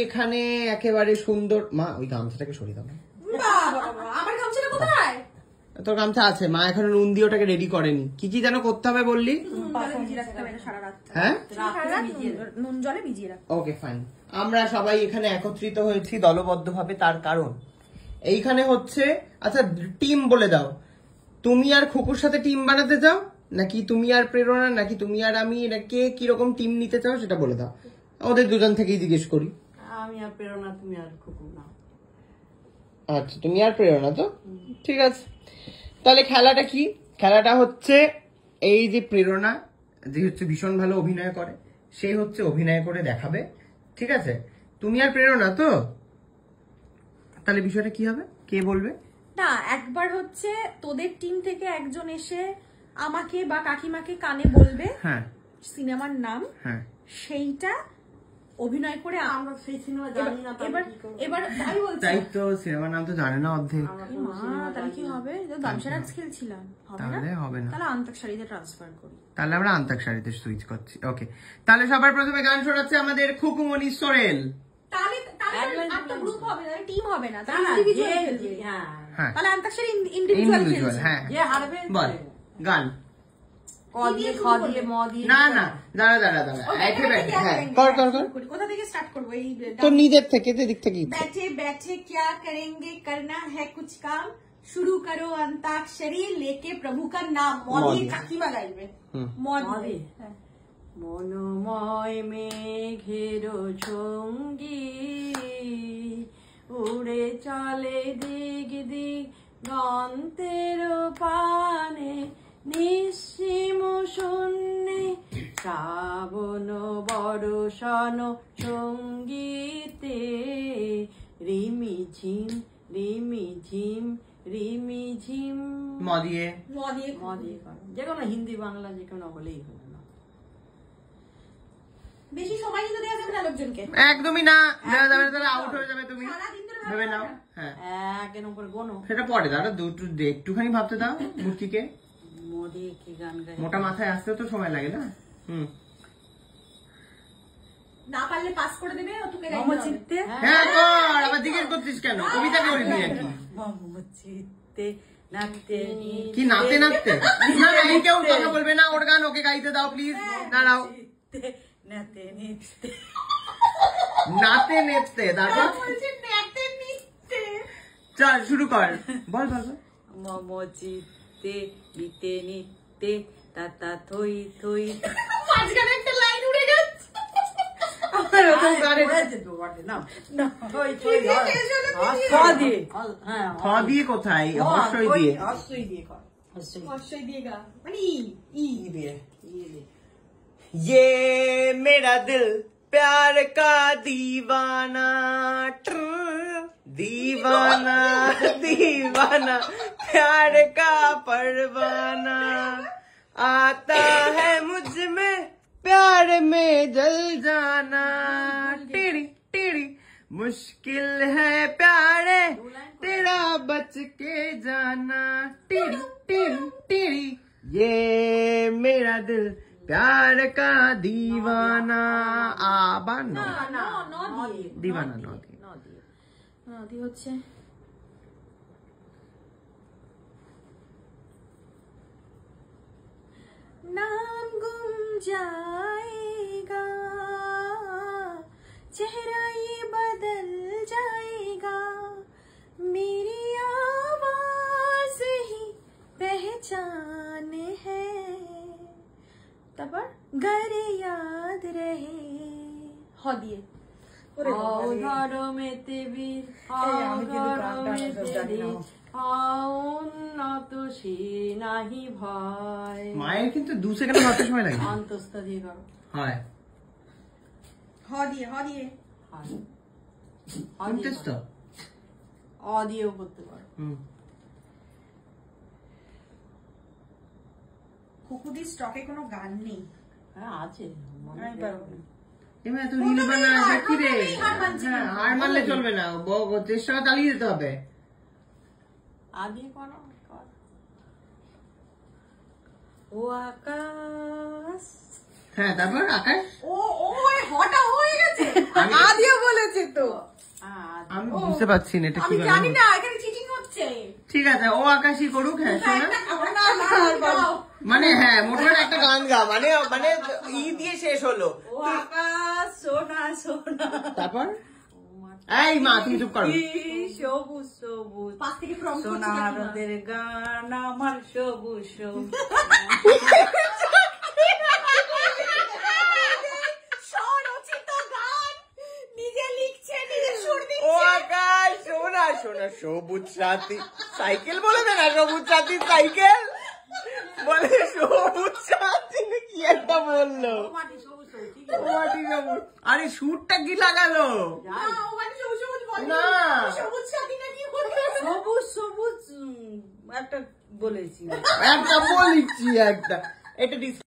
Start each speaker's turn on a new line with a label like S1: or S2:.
S1: এখানে একেবারে সুন্দর। মা ওই গামছাটাকে সরিয়ে দাও।
S2: আমার গামছাটা কোথায়?
S1: তোর গামছা আছে, মা এখন নুন দিয়ে ওটাকে রেডি করেনি। কি কি যেন করতে হবে বললি? হ্যাঁ,
S2: নুন জলে ভিজিয়ে রাখ।
S1: Okay fine. আমরা সবাই এখানে একত্রিত হয়েছি দলবদ্ধ ভাবে, তার কারণ এইখানে হচ্ছে, আচ্ছা টিম বলে দাও, তুমি আর খুকুর সাথে টিম বানাতে চাও নাকি তুমি আর প্রেরণা, নাকি তুমি আর আমি, কে কিরকম টিম নিতে চাও সেটা বলে দাও। আমাদের দুজন থেকেই জিজ্ঞেস করি।
S3: আমি আর প্রেরণা, তুমি আর খুকু না।
S1: আচ্ছা তুমি আর প্রেরণা, তো ঠিক আছে। তাহলে খেলাটা কি? খেলাটা হচ্ছে এই যে প্রেরণা যে হচ্ছে ভীষণ ভালো অভিনয় করে, সে হচ্ছে অভিনয় করে দেখাবে, ঠিক আছে? তুমি আর প্রেরণা তো, তাহলে বিষয়টা কি হবে, কে বলবে?
S2: না, একবার হচ্ছে তোদের টিম থেকে একজন এসে আমাকে বা কাকিমাকে কানে বলবে
S1: হ্যাঁ
S2: সিনেমার নাম,
S1: হ্যাঁ,
S2: সেইটা অভিনয় করে
S3: আমরা সেই সিনেমা জানি না।
S2: এবার তাই বলছি,
S1: তাই তো সিনেমার নাম তো জানে না অর্ধেক।
S2: তাহলে কি হবে? দামসারাজ খেলছিলাম,
S1: তাহলে হবে না,
S2: তাহলে আন্তঃসারিতে ট্রান্সফার করি।
S1: তাহলে আমরা আন্তাক্ষরীতে সুইচ করছি। ওকে, তাহলে সবার প্রথমে গান শোনাচ্ছে আমাদের খুকুমণি সোরেল।
S2: তাহলে একটা গ্রুপ হবে না, টিম হবে না, তাহলে
S3: হ্যাঁ,
S2: তাহলে আন্তঃসারি ইন্ডিভিজুয়াল খেলছি।
S1: হ্যাঁ,
S3: যে হারবে
S1: বল গান।
S3: ক দিয়ে খ দিয়ে ম দিয়ে।
S1: না না, দাঁড়া, একে ব্যাটে। হ্যাঁ, কর।
S2: কোথা থেকে স্টার্ট করবো? এই
S1: তো নিজের থেকে, দিক থেকে।
S2: बैठे बैठे क्या करेंगे, करना है कुछ काम, शुरू करो अंताक्षरी लेके प्रभु का नाम। मौली काकीमा गाइबे। मौली
S3: মনোময় মেঘের সঙ্গী উড়ে চলে দিগ দিগ গন্তের পানে, নিঃসীম শূন্যে শ্রাবণ বর্ষণ সঙ্গীতে, রিমি ঝিম রিমি ঝিম রিমি ঝিম।
S1: মদিয়ে
S3: যে কোনো হিন্দি বাংলা যে কোনো হলেই হলো না।
S2: বেশি সময় কিন্তু দেওয়া যাবে না লোকজনকে,
S1: একদমই না, দেওয়া যাবে না, তাহলে আউট হয়ে যাবে। তুমি ভেবে নাও। হ্যাঁ,
S3: এক নম্বর গোনো
S1: সেটা পরে দাঁড়া, একটুখানি ভাবতে দাও মূর্তিকে।
S3: মোদি কি গান গায়?
S1: মোটা মাথায় আসতে তো সময় লাগে না।
S2: না পারলে পাস করে দেবে, তোকে
S3: চিত্তে।
S1: হ্যাঁ কর, আবার জিজ্ঞেস করছিস কেন? কবিতা করে দিয়ে কি
S3: চিত্তে নাচতে
S1: কি নাচতে নাচতে? না এই কেউ কথা বলবে না, ওর গান ওকে গাইতে দাও প্লিজ। দাঁড়াও,
S3: নাতে নিতে
S1: নাতে নেচতে, তারপর চল শুরু কর, বল।
S3: মম চিত্তে নিতে নিতে তাতা থই থই।
S2: মাঝখানে একটা লাইন উড়ে যাচ্ছে।
S1: খ দিয়ে কোথায়? হর্ষই দিয়ে।
S2: হর্ষই দিয়ে গা, মানে ই দিয়ে।
S1: ये मेरा दिल प्यार का दीवाना, दीवाना प्यार का परवाना, आता है मुझ में प्यार में जल जाना, टेढ़ी टेढ़ी मुश्किल है प्यारे तेरा बच के जाना, टेढ़ी टेढ़ी टेढ़ी ये मेरा दिल प्यार का दीवाना। आबा न दीवाना न
S2: দিয়ে হচ্ছে नाम गुम जाएगा, चेहरा ये बदल जाएगा, मेरी आवाज ही पहचान है, तब घर याद रहे। हो दिए
S3: গরমেতে বীর গরমেতে উন্নত সে নাহি ভয়।
S1: মায়ের কিন্তু 2 সেকেন্ড ভাবতে সময় লাগে।
S3: অন্তস্থ দিয়ে করো।
S1: হয়
S2: হ দিয়ে
S1: অন্তস্থ
S3: অ দিয়েও করতে পারো।
S2: কুকুদি স্টকে কোনো গান নেই।
S3: হ্যাঁ আছে,
S1: এবার তো রিল বানা কি রে? হার মানলে চলবে না, চেষ্টা চালিয়ে যেতে হবে।
S3: আদি করো। ও আকাশ
S1: হ্যাঁ তারপর আকাশ
S2: ও হটা হয়ে গেছে আদিও বলেছে তো
S1: আমি বুঝতে পারছি না এটা
S2: আমি
S1: কি
S2: জানি না এখানে চিটিং হচ্ছে
S1: ঠিক আছে ও আকাশই করুক হ্যাঁ শোনা
S2: না
S1: মানে হ্যাঁ মোটামুটি একটা গান গা মানে মানে ই দিয়ে শেষ হলো
S3: ও আকাশ সোনা সোনা
S1: তারপর এই মা তুমি চুপ করো
S3: কি সবুজ সবুজ
S2: পাশ থেকে প্রম করছে
S3: সোনারদের গান আমার সবুজ সবুজ
S2: স্বরচিত গান নিজে লিখছে নিজে সুর
S1: ও
S2: দিচ্ছে
S1: আকাশ শোনা শোনা সবুজ সাথী সাইকেল বলে না সবুজ সাথী সাইকেল বলে সবুজ সাথী কি একটা বললো
S3: মাটি সবুজ সবুজ ঠিক
S1: ও মাটি সবুজ আরে সুরটা কি লাগালো
S2: না, ও মানে সবুজ সবুজ বলে
S1: না।
S2: সবুজ সাথী না কি বলবে
S3: সবুজ সবুজ একটা বলেছি
S1: একটা বলিছি একটা এটা